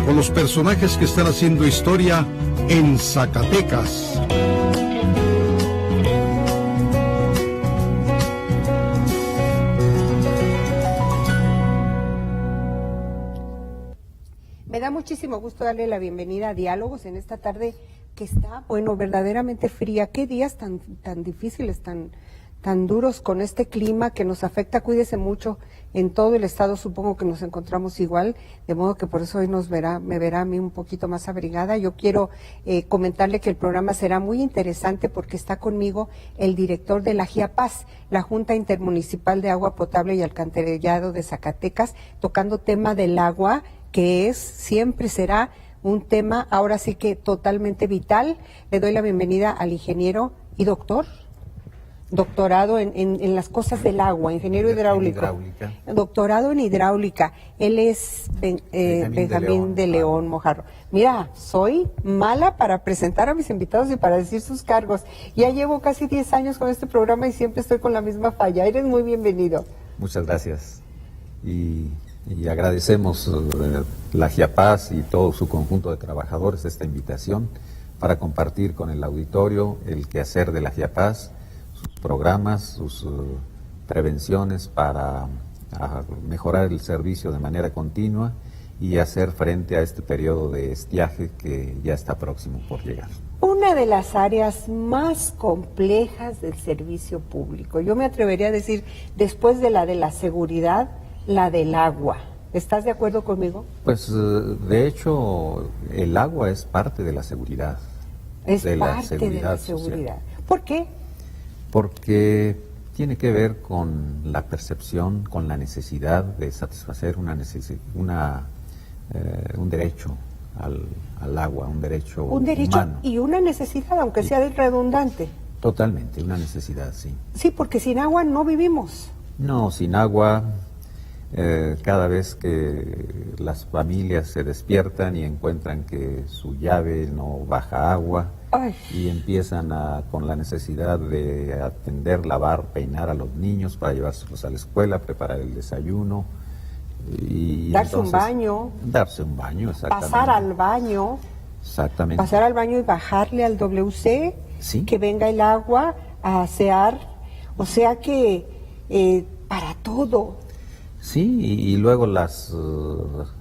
con los personajes que están haciendo historia en Zacatecas. Me da muchísimo gusto darle la bienvenida a Diálogos en esta tarde que está, bueno, verdaderamente fría. Qué días tan difíciles, tan duros con este clima que nos afecta. Cuídese mucho. En todo el estado supongo que nos encontramos igual, de modo que por eso hoy me verá a mí un poquito más abrigada. Yo quiero comentarle que el programa será muy interesante porque está conmigo el director de la GIAPAZ, la Junta Intermunicipal de Agua Potable y Alcantarillado de Zacatecas, tocando tema del agua, que siempre será un tema ahora sí que totalmente vital. Le doy la bienvenida al ingeniero y doctorado en las cosas del agua, ingeniero hidráulico. Doctorado en hidráulica. Él es Benjamín de León Mojarro. Mira, soy mala para presentar a mis invitados y para decir sus cargos. Ya llevo casi 10 años con este programa y siempre estoy con la misma falla. Eres muy bienvenido. Muchas gracias. Y agradecemos la GIAPAZ y todo su conjunto de trabajadores esta invitación para compartir con el auditorio el quehacer de la GIAPAZ, sus programas, sus prevenciones para mejorar el servicio de manera continua y hacer frente a este periodo de estiaje que ya está próximo por llegar. Una de las áreas más complejas del servicio público, yo me atrevería a decir, después de la seguridad, la del agua. ¿Estás de acuerdo conmigo? Pues de hecho el agua es parte de la seguridad. Es parte de la seguridad. ¿Por qué? Porque tiene que ver con la percepción, con la necesidad de satisfacer un derecho al agua, un derecho humano. Y una necesidad, aunque sea redundante. Totalmente, una necesidad, sí. Sí, porque sin agua no vivimos. No, sin agua, cada vez que las familias se despiertan y encuentran que su llave no baja agua, y empiezan con la necesidad de atender, lavar, peinar a los niños para llevárselos a la escuela, preparar el desayuno y darse un baño, exactamente. Pasar al baño, exactamente. Pasar al baño y bajarle al WC, ¿sí? Que venga el agua a asear, o sea que para todo. Sí, y luego las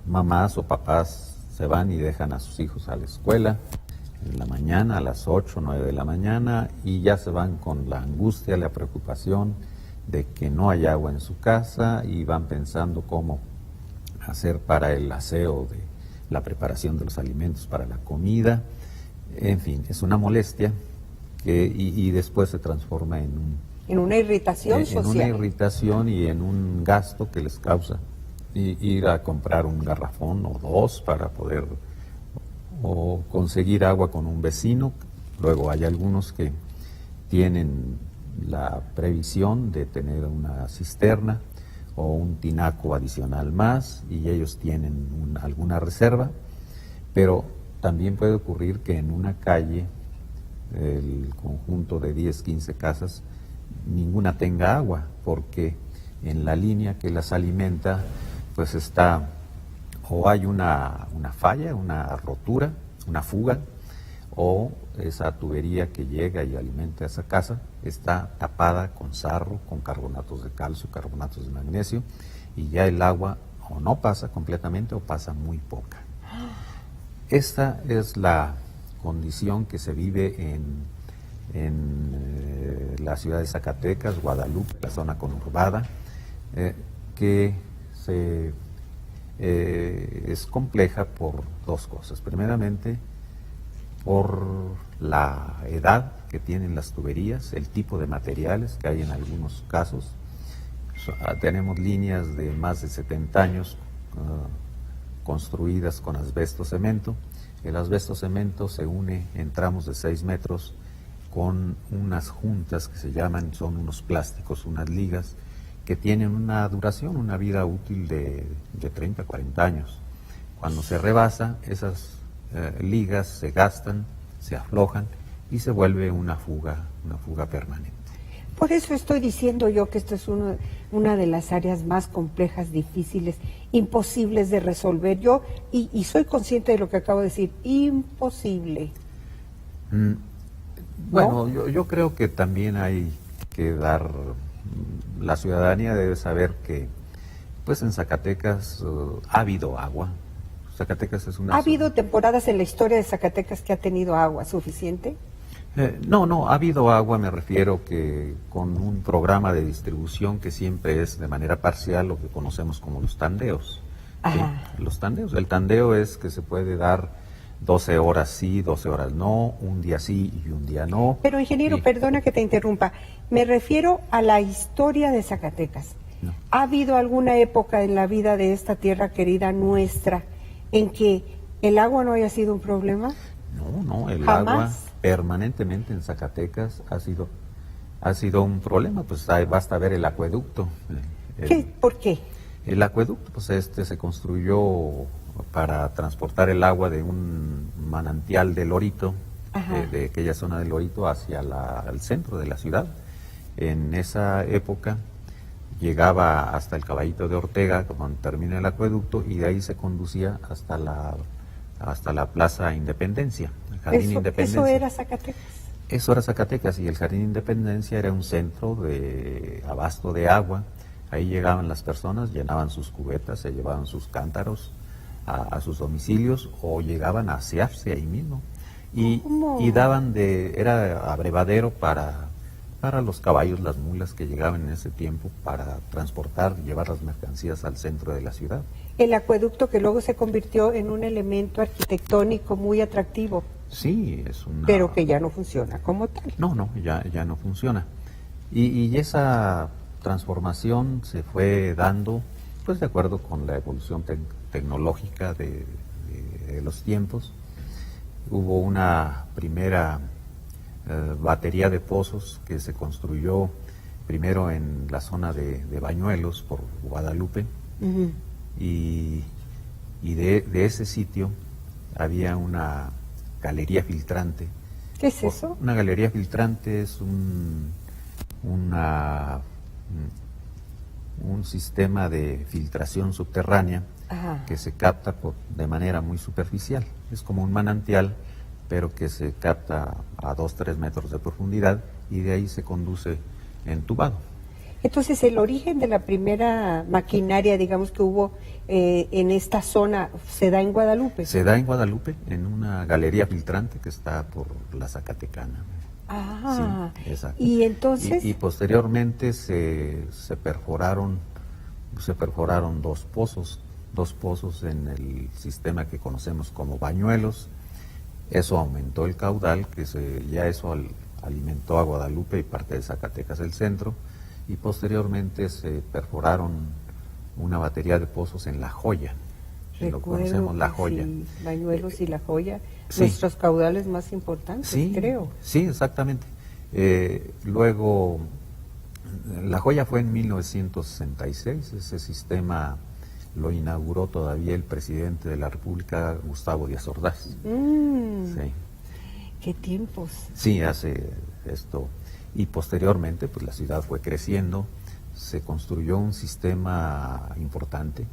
mamás o papás se van y dejan a sus hijos a la escuela en la mañana, a las 8 o 9 de la mañana, y ya se van con la angustia, la preocupación de que no hay agua en su casa y van pensando cómo hacer para el aseo de la preparación de los alimentos para la comida. En fin, es una molestia y después se transforma en una irritación social. En una irritación y en un gasto que les causa ir a comprar un garrafón o dos para poder o conseguir agua con un vecino. Luego hay algunos que tienen la previsión de tener una cisterna o un tinaco adicional más y ellos tienen alguna reserva, pero también puede ocurrir que en una calle, el conjunto de 10, 15 casas, ninguna tenga agua, porque en la línea que las alimenta, pues está, o hay una falla, una rotura, una fuga, o esa tubería que llega y alimenta esa casa está tapada con sarro, con carbonatos de calcio, carbonatos de magnesio, y ya el agua o no pasa completamente o pasa muy poca. Esta es la condición que se vive en la ciudad de Zacatecas, Guadalupe, la zona conurbada, que es compleja por dos cosas. Primeramente, por la edad que tienen las tuberías, el tipo de materiales que hay en algunos casos. Tenemos líneas de más de 70 años construidas con asbesto cemento. El asbesto cemento se une en tramos de 6 metros con unas juntas que son unos plásticos, unas ligas, que tienen una duración, una vida útil de 30 a 40 años. Cuando se rebasa, esas ligas se gastan, se aflojan y se vuelve una fuga permanente. Por eso estoy diciendo yo que esto es una de las áreas más complejas, difíciles, imposibles de resolver. Y soy consciente de lo que acabo de decir, imposible. Bueno, yo creo que también hay que dar, la ciudadanía debe saber que pues en Zacatecas ha habido agua. Zacatecas es una... ¿Ha habido temporadas en la historia de Zacatecas que ha tenido agua suficiente? No, ha habido agua, me refiero que con un programa de distribución que siempre es de manera parcial, lo que conocemos como los tandeos. ¿Sí? Los tandeos. El tandeo es que se puede dar 12 horas sí, 12 horas no, un día sí y un día no. Pero ingeniero, perdona que te interrumpa, me refiero a la historia de Zacatecas. No. ¿Ha habido alguna época en la vida de esta tierra querida nuestra en que el agua no haya sido un problema? No, el ¿Jamás? agua permanentemente en Zacatecas ha sido un problema, pues basta ver el acueducto. ¿Por qué? El acueducto, pues se construyó para transportar el agua de un manantial de Lorito, de aquella zona de Lorito hacia el centro de la ciudad. En esa época llegaba hasta el Caballito de Ortega, cuando termina el acueducto, y de ahí se conducía hasta la Plaza Independencia, el Jardín Independencia. ¿Eso era Zacatecas? Eso era Zacatecas, y el Jardín Independencia era un centro de abasto de agua. Ahí llegaban las personas, llenaban sus cubetas, se llevaban sus cántaros a sus domicilios o llegaban a asearse ahí mismo. Y daban era abrevadero para los caballos, las mulas que llegaban en ese tiempo para transportar, llevar las mercancías al centro de la ciudad. El acueducto que luego se convirtió en un elemento arquitectónico muy atractivo. Sí, es una... Pero que ya no funciona como tal. No, ya no funciona. Y esa transformación se fue dando, pues de acuerdo con la evolución tecnológica de los tiempos. Hubo una primera batería de pozos que se construyó primero en la zona de Bañuelos por Guadalupe. Y de ese sitio había una galería filtrante. ¿Qué es eso? Una galería filtrante es un sistema de filtración subterránea que se capta de manera muy superficial. Es como un manantial, pero que se capta a 2-3 metros de profundidad y de ahí se conduce entubado. Entonces, el origen de la primera maquinaria, digamos, que hubo en esta zona, ¿se da en Guadalupe? Se da en Guadalupe, en una galería filtrante que está por la Zacatecana. Sí, exacto. Y entonces... Y posteriormente se perforaron dos pozos en el sistema que conocemos como Bañuelos. Eso aumentó el caudal, eso alimentó a Guadalupe y parte de Zacatecas el centro, y posteriormente se perforaron una batería de pozos en La Joya. Lo conocemos, La Joya. Sí, Bañuelos y La Joya, sí. Nuestros caudales más importantes, sí, creo. Sí, exactamente. Luego, La Joya fue en 1966, ese sistema lo inauguró todavía el presidente de la República, Gustavo Díaz Ordaz. Sí. ¿Qué tiempos? Sí, hace esto. Y posteriormente, pues la ciudad fue creciendo, se construyó un sistema importante,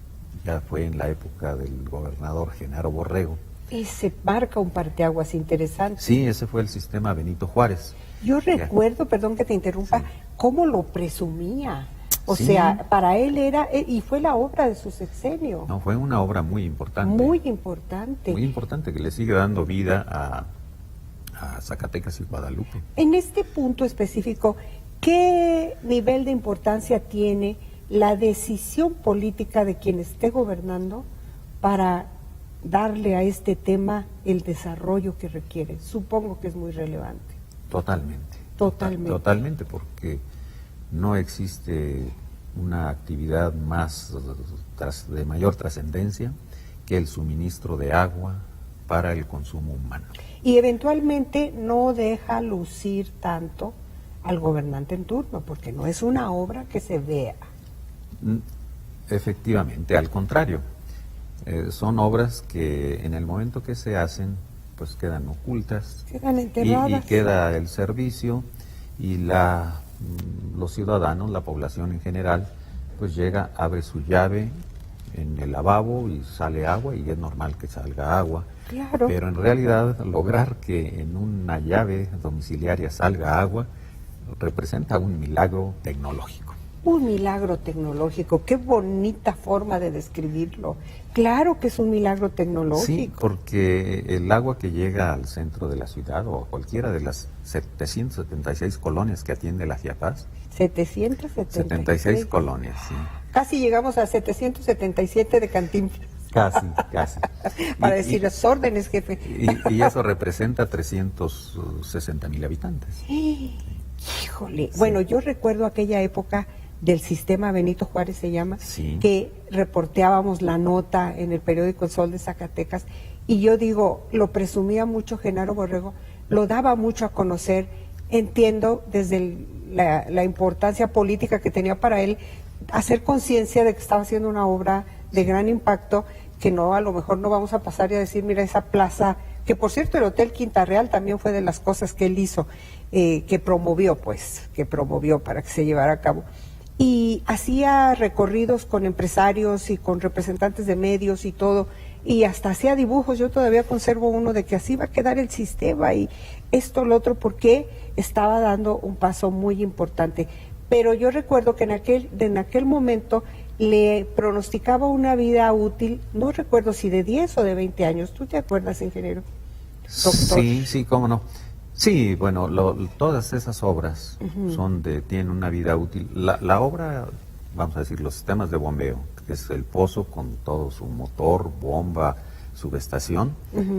ya fue en la época del gobernador Genaro Borrego. Ese marca un parteaguas interesante. Sí, ese fue el sistema Benito Juárez. Yo recuerdo, perdón que te interrumpa, sí, cómo lo presumía. O sí, sea, para él era, y fue la obra de su sexenio. No, fue una obra muy importante. Muy importante. Muy importante, que le sigue dando vida a Zacatecas y Guadalupe. En este punto específico, ¿qué nivel de importancia tiene la decisión política de quien esté gobernando para darle a este tema el desarrollo que requiere? Supongo que es muy relevante. Totalmente. Totalmente, porque no existe una actividad de mayor trascendencia que el suministro de agua para el consumo humano. Y eventualmente no deja lucir tanto al gobernante en turno, porque no es una obra que se vea. Efectivamente, al contrario. Son obras que en el momento que se hacen, pues quedan ocultas. Quedan enterradas. Y queda el servicio y la los ciudadanos, la población en general, pues llega, abre su llave en el lavabo y sale agua, y es normal que salga agua. Claro. Pero en realidad lograr que en una llave domiciliaria salga agua representa un milagro tecnológico. Un milagro tecnológico, qué bonita forma de describirlo. Claro que es un milagro tecnológico. Sí, porque el agua que llega al centro de la ciudad o a cualquiera de las 776 colonias que atiende la Giapaz, 76 colonias, sí. Casi llegamos a 777 de Cantinflas. Casi, casi. Para decir las órdenes, jefe. Y eso representa 360,000 habitantes. Híjole. Sí. Bueno, yo recuerdo aquella época del sistema Benito Juárez, se llama, sí, que reporteábamos la nota en el periódico El Sol de Zacatecas, y yo digo, lo presumía mucho Genaro Borrego, lo daba mucho a conocer. Entiendo desde la importancia política que tenía para él hacer conciencia de que estaba haciendo una obra de gran impacto, que no, a lo mejor no vamos a pasar y a decir, mira esa plaza, que por cierto el Hotel Quinta Real también fue de las cosas que él hizo, que promovió para que se llevara a cabo. Y hacía recorridos con empresarios y con representantes de medios y todo, y hasta hacía dibujos. Yo todavía conservo uno de que así va a quedar el sistema y esto, lo otro, porque estaba dando un paso muy importante. Pero yo recuerdo que en aquel momento le pronosticaba una vida útil, no recuerdo si de 10 o de 20 años. ¿Tú te acuerdas, ingeniero? Doctor. Sí, cómo no. Sí, bueno, todas esas obras tienen una vida útil. La obra, vamos a decir, los sistemas de bombeo, que es el pozo con todo su motor, bomba, subestación,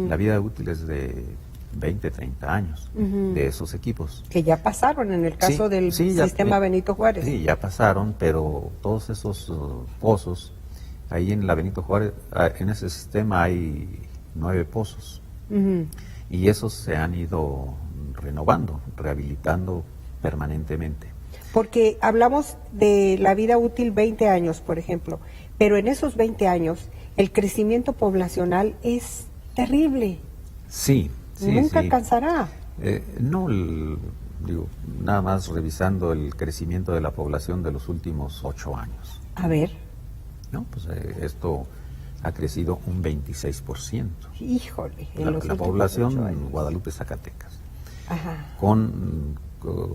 la vida útil es de 20, 30 años de esos equipos. Que ya pasaron en el caso del sistema Benito Juárez. Sí, ya pasaron, pero todos esos pozos, ahí en la Benito Juárez, en ese sistema hay 9 pozos. Y esos se han ido renovando, rehabilitando permanentemente. Porque hablamos de la vida útil 20 años, por ejemplo, pero en esos 20 años el crecimiento poblacional es terrible. Sí. Nunca alcanzará. No, digo, nada más revisando el crecimiento de la población de los últimos 8 años. A ver. No, pues esto ha crecido un 26%. Híjole. La población en Guadalupe, Zacatecas. Ajá. Con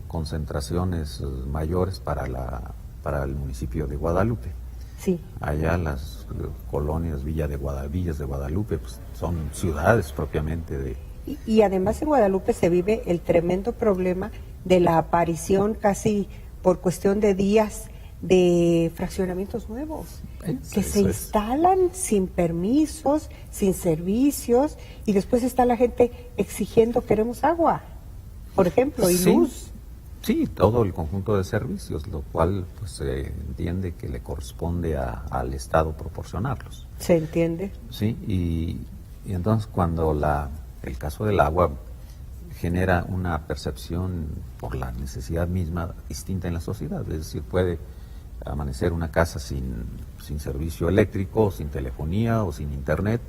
concentraciones mayores para el municipio de Guadalupe. Sí. Allá las colonias villas de Guadalupe pues, son ciudades propiamente de... Y además en Guadalupe se vive el tremendo problema de la aparición casi por cuestión de días de fraccionamientos nuevos que se instalan sin permisos, sin servicios, y después está la gente exigiendo queremos agua, por ejemplo, y luz. Sí, todo el conjunto de servicios, lo cual pues se entiende que le corresponde al Estado proporcionarlos. ¿Se entiende? Sí, y entonces cuando el caso del agua genera una percepción por la necesidad misma distinta en la sociedad, es decir, puede amanecer una casa sin servicio eléctrico, sin telefonía o sin internet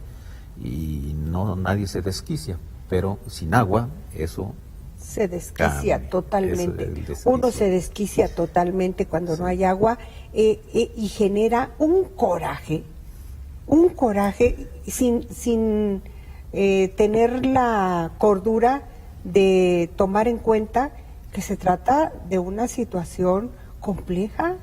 y nadie se desquicia, pero sin agua eso se desquicia totalmente. Uno se desquicia totalmente cuando no hay agua y genera un coraje sin tener la cordura de tomar en cuenta que se trata de una situación compleja,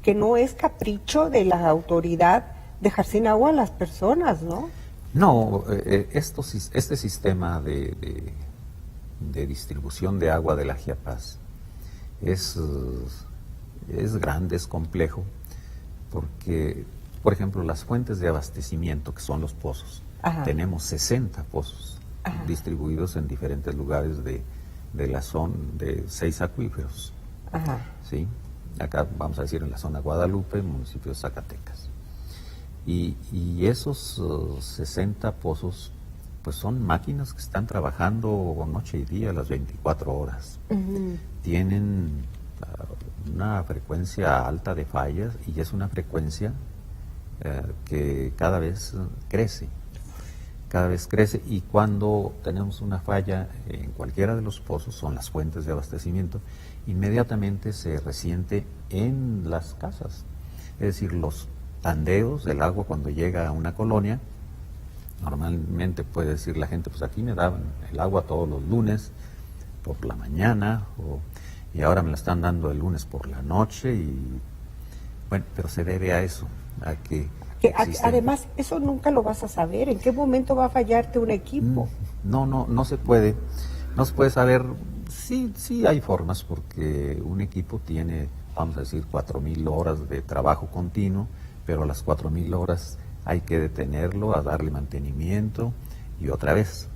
que no es capricho de la autoridad dejar sin agua a las personas, ¿no? No, este sistema de distribución de agua de la Giapaz es grande, es complejo, porque, por ejemplo, las fuentes de abastecimiento, que son los pozos, tenemos 60 pozos distribuidos en diferentes lugares de la zona, de 6 acuíferos. ¿Sí? Acá vamos a decir en la zona Guadalupe, municipio de Zacatecas. Y esos 60 pozos pues son máquinas que están trabajando noche y día las 24 horas. Tienen una frecuencia alta de fallas y es una frecuencia que cada vez crece. cada vez crece, y cuando tenemos una falla en cualquiera de los pozos, son las fuentes de abastecimiento, inmediatamente se resiente en las casas. Es decir, los tandeos del agua cuando llega a una colonia, normalmente puede decir la gente, pues aquí me daban el agua todos los lunes por la mañana, y ahora me la están dando el lunes por la noche, y bueno, pero se debe a eso, a que además, eso nunca lo vas a saber. ¿En qué momento va a fallarte un equipo? No se puede. No se puede saber. Sí hay formas, porque un equipo tiene, vamos a decir, 4,000 horas de trabajo continuo, pero a las 4,000 horas hay que detenerlo, a darle mantenimiento y otra vez.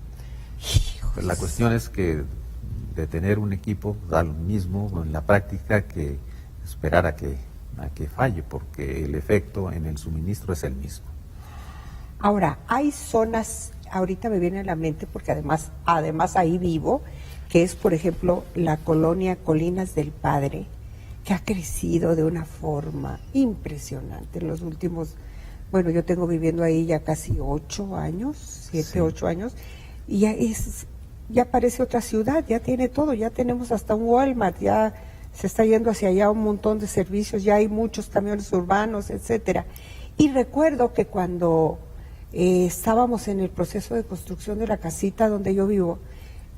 Pero la cuestión es que detener un equipo da lo mismo en la práctica que esperar a que falle, porque el efecto en el suministro es el mismo. Ahora, hay zonas, ahorita me viene a la mente, porque además ahí vivo, que es, por ejemplo, la colonia Colinas del Padre, que ha crecido de una forma impresionante en los últimos, bueno, yo tengo viviendo ahí ya casi 8 años, 8 años, y ya parece otra ciudad, ya tiene todo, ya tenemos hasta un Walmart, ya se está yendo hacia allá un montón de servicios, ya hay muchos camiones urbanos, etcétera. Y recuerdo que cuando estábamos en el proceso de construcción de la casita donde yo vivo,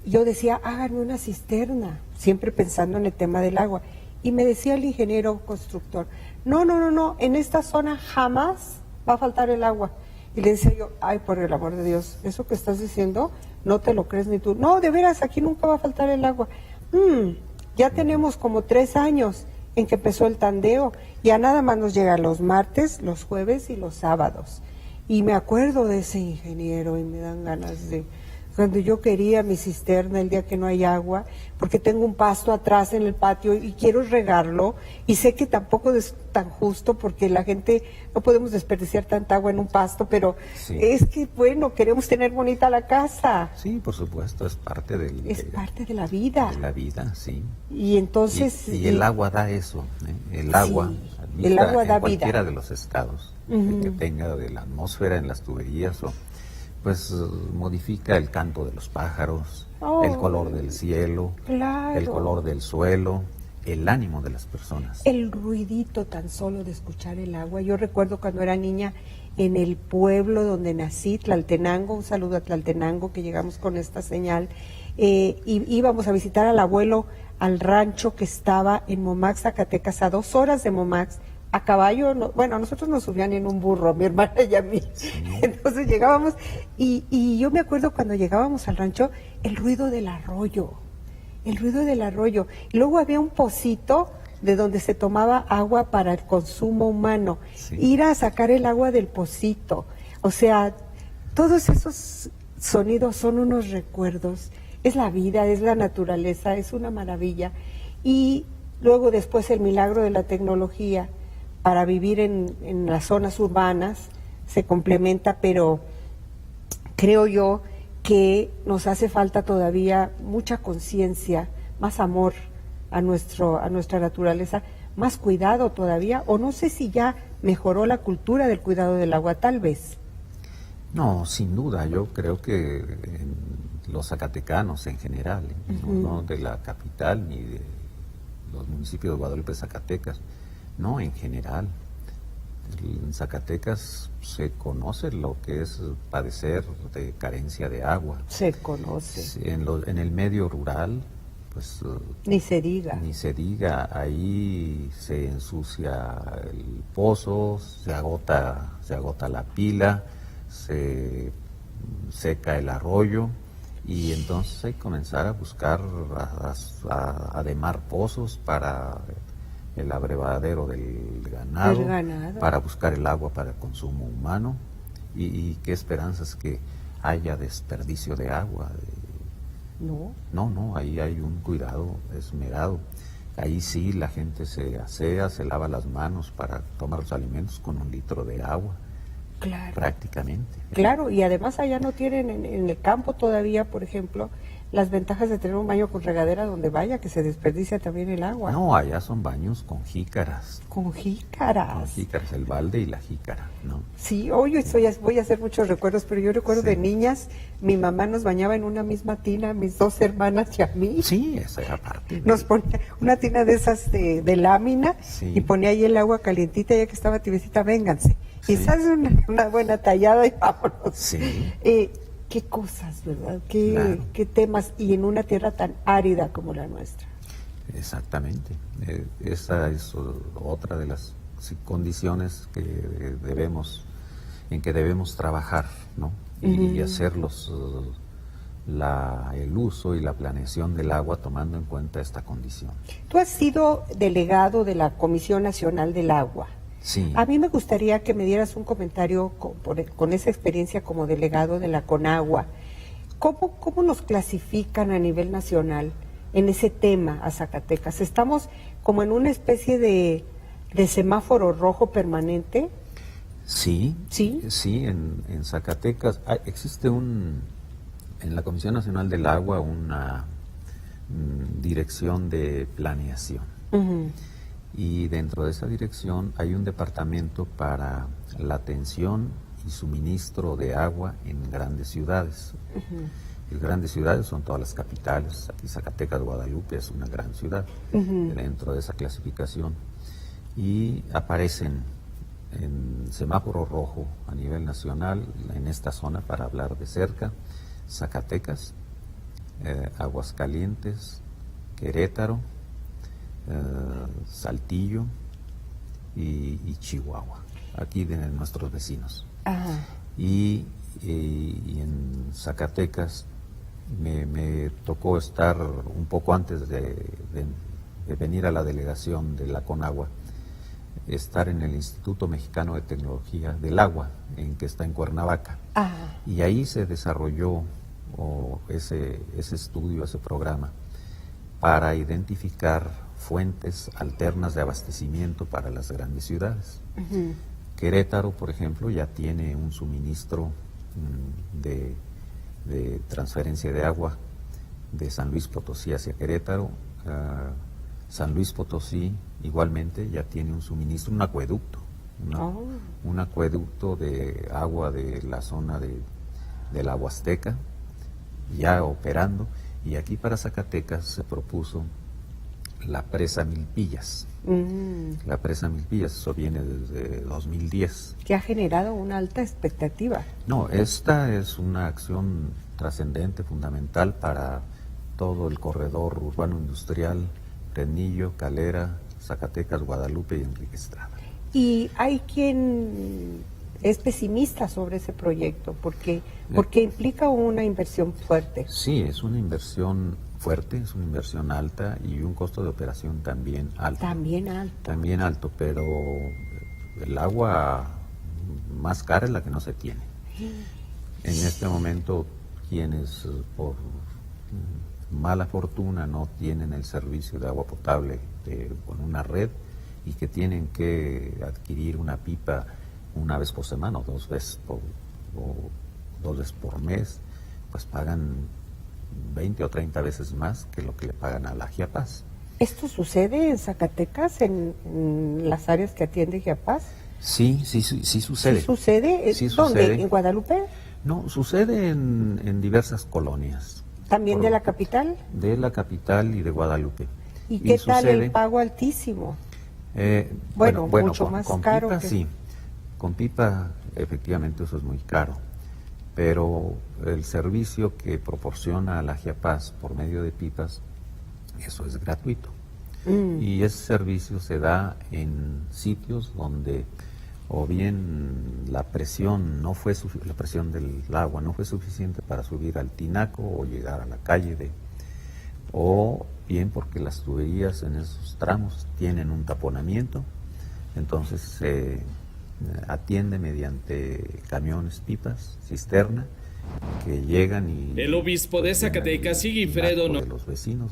yo decía, háganme una cisterna, siempre pensando en el tema del agua. Y me decía el ingeniero constructor, no, en esta zona jamás va a faltar el agua. Y le decía yo, ay, por el amor de Dios, eso que estás diciendo, no te lo crees ni tú. No, de veras, aquí nunca va a faltar el agua. Ya tenemos como 3 años en que empezó el tandeo. Ya nada más nos llega los martes, los jueves y los sábados. Y me acuerdo de ese ingeniero y me dan ganas de... Cuando yo quería mi cisterna el día que no hay agua, porque tengo un pasto atrás en el patio y quiero regarlo, y sé que tampoco es tan justo porque la gente no podemos desperdiciar tanta agua en un pasto, pero es que, bueno, queremos tener bonita la casa. Sí, por supuesto, es parte parte de la vida. De la vida, sí. Y entonces... Y el agua da eso, el agua. Sí, el agua da vida. Cualquiera de los estados que tenga de la atmósfera en las tuberías, pues modifica el canto de los pájaros, el color del cielo, el color del suelo, el ánimo de las personas. El ruidito tan solo de escuchar el agua. Yo recuerdo cuando era niña en el pueblo donde nací, Tlaltenango, un saludo a Tlaltenango, que llegamos con esta señal, y íbamos a visitar al abuelo al rancho que estaba en Momax, Zacatecas, a 2 horas de Momax, a caballo. Bueno, nosotros nos subían en un burro, mi hermana y a mí. Sí. Entonces llegábamos, y yo me acuerdo cuando llegábamos al rancho, el ruido del arroyo. Y luego había un pocito de donde se tomaba agua para el consumo humano. Sí. Ir a sacar el agua del pocito. O sea, todos esos sonidos son unos recuerdos. Es la vida, es la naturaleza, es una maravilla. Y luego después el milagro de la tecnología para vivir en las zonas urbanas se complementa, pero creo yo que nos hace falta todavía mucha conciencia, más amor a nuestra naturaleza, más cuidado todavía, o no sé si ya mejoró la cultura del cuidado del agua, tal vez. No, sin duda, yo creo que los zacatecanos en general, no de la capital ni de los municipios de Guadalupe, Zacatecas, no, en general. En Zacatecas se conoce lo que es padecer de carencia de agua. Se conoce. En el medio rural, pues... Ni se diga. Ni se diga, ahí se ensucia el pozo, se agota la pila, se seca el arroyo, y entonces hay que comenzar a buscar, a ademar pozos para el abrevadero del ganado, para buscar el agua para el consumo humano, y qué esperanzas que haya desperdicio de agua. No, ahí hay un cuidado esmerado. Ahí sí la gente se asea, se lava las manos para tomar los alimentos con 1 litro de agua. Claro. Prácticamente. Claro, y además allá no tienen en el campo todavía, por ejemplo, las ventajas de tener un baño con regadera donde vaya, que se desperdicia también el agua. No, allá son baños con jícaras. Con jícaras. Con jícaras, el balde y la jícara, ¿no? Sí, oye, voy a hacer muchos recuerdos, pero yo recuerdo de niñas, mi mamá nos bañaba en una misma tina, mis dos hermanas y a mí. Sí, esa era parte. Nos ponía una tina de esas de lámina y ponía ahí el agua calientita, ya que estaba tibiecita, vénganse. Sí. Y se hace una buena tallada y vámonos. Sí. Qué cosas, ¿verdad? Claro. Qué temas, y en una tierra tan árida como la nuestra. Exactamente. Esa es otra de las condiciones que en que debemos trabajar, ¿no? Y hacerlos el uso y la planeación del agua tomando en cuenta esta condición. Tú has sido delegado de la Comisión Nacional del Agua. Sí. A mí me gustaría que me dieras un comentario con esa experiencia como delegado de la CONAGUA. ¿Cómo nos clasifican a nivel nacional en ese tema a Zacatecas? ¿Estamos como en una especie de semáforo rojo permanente? Sí, sí, sí, en Zacatecas existe en la Comisión Nacional del Agua una dirección de planeación. Uh-huh. Y dentro de esa dirección hay un departamento para la atención y suministro de agua en grandes ciudades. Uh-huh. Y grandes ciudades son todas las capitales. Aquí Zacatecas, Guadalupe es una gran ciudad dentro de esa clasificación. Y aparecen en semáforo rojo a nivel nacional en esta zona, para hablar de cerca, Zacatecas, Aguascalientes, Querétaro, Saltillo y Chihuahua, aquí de nuestros vecinos. Ajá. Y en Zacatecas me tocó estar un poco antes de venir a la delegación de la CONAGUA, estar en el Instituto Mexicano de Tecnología del Agua, que está en Cuernavaca. Ajá. Y ahí se desarrolló ese estudio, ese programa, para identificar fuentes alternas de abastecimiento para las grandes ciudades. Uh-huh. Querétaro, por ejemplo, ya tiene un suministro de transferencia de agua de San Luis Potosí hacia Querétaro. San Luis Potosí igualmente ya tiene un suministro, un acueducto, un acueducto de agua de la zona de la Huasteca, ya operando. Y aquí para Zacatecas se propuso la presa Milpillas. La presa Milpillas, eso viene desde 2010. Que ha generado una alta expectativa. No, esta es una acción trascendente, fundamental para todo el corredor urbano industrial, Fresnillo, Calera, Zacatecas, Guadalupe y Enrique Estrada. Y hay quien es pesimista sobre ese proyecto, porque implica una inversión fuerte. Sí, es una inversión fuerte, es una inversión alta y un costo de operación también alto. También alto, pero el agua más cara es la que no se tiene. En este momento, quienes por mala fortuna no tienen el servicio de agua potable con una red y que tienen que adquirir una pipa una vez por semana o dos veces por mes, pues pagan 20 o 30 veces más que lo que le pagan a la Giapaz. ¿Esto sucede en Zacatecas, en las áreas que atiende Giapaz? Sí sucede. ¿Sí sucede? Sí ¿Dónde? sucede. ¿En Guadalupe? No, sucede en diversas colonias. ¿También de la capital? De la capital y de Guadalupe. ¿Y qué tal el pago altísimo? Bueno, mucho más con caro. Pipa, sí. Con pipa, efectivamente, eso es muy caro. Pero el servicio que proporciona la Giapaz por medio de pipas, eso es gratuito. Y ese servicio se da en sitios donde o bien la presión del agua no fue suficiente para subir al tinaco o llegar a la calle o bien porque las tuberías en esos tramos tienen un taponamiento, entonces se atiende mediante camiones, pipas, cisterna, que llegan y... El obispo de Zacatecas, Sigifredo, de los vecinos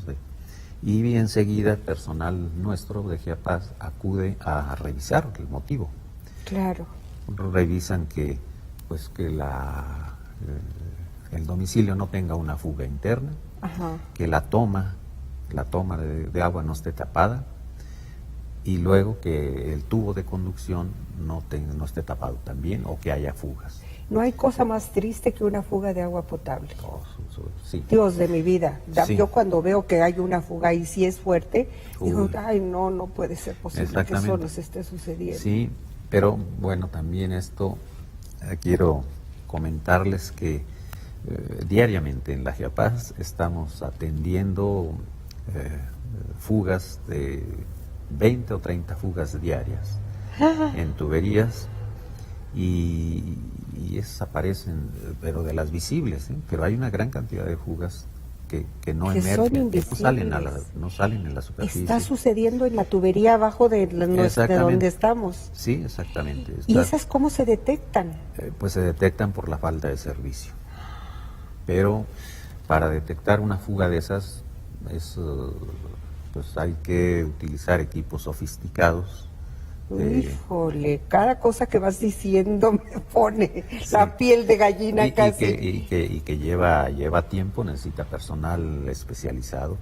y enseguida personal nuestro de Giapaz acude a revisar el motivo. Claro. Revisan que la el domicilio no tenga una fuga interna, Ajá. que la toma de agua no esté tapada, y luego que el tubo de conducción no esté tapado también, o que haya fugas. No hay cosa más triste que una fuga de agua potable. Sí. Dios de mi vida. Sí. Yo cuando veo que hay una fuga y si es fuerte, digo, Uy. ay, no puede ser posible que eso nos esté sucediendo. Sí, pero bueno, también esto quiero comentarles que diariamente en la Giapaz estamos atendiendo fugas de 20 o 30 fugas diarias en tuberías, y esas aparecen, pero de las visibles, pero hay una gran cantidad de fugas que no Que son emergen, que invisibles. no salen en la superficie. Está sucediendo en la tubería abajo de donde estamos. Sí, exactamente. ¿Y esas cómo se detectan? Pues se detectan por la falta de servicio. Pero para detectar una fuga de esas, pues hay que utilizar equipos sofisticados. Híjole, cada cosa que vas diciendo me pone la piel de gallina casi. Y que lleva tiempo, necesita personal especializado.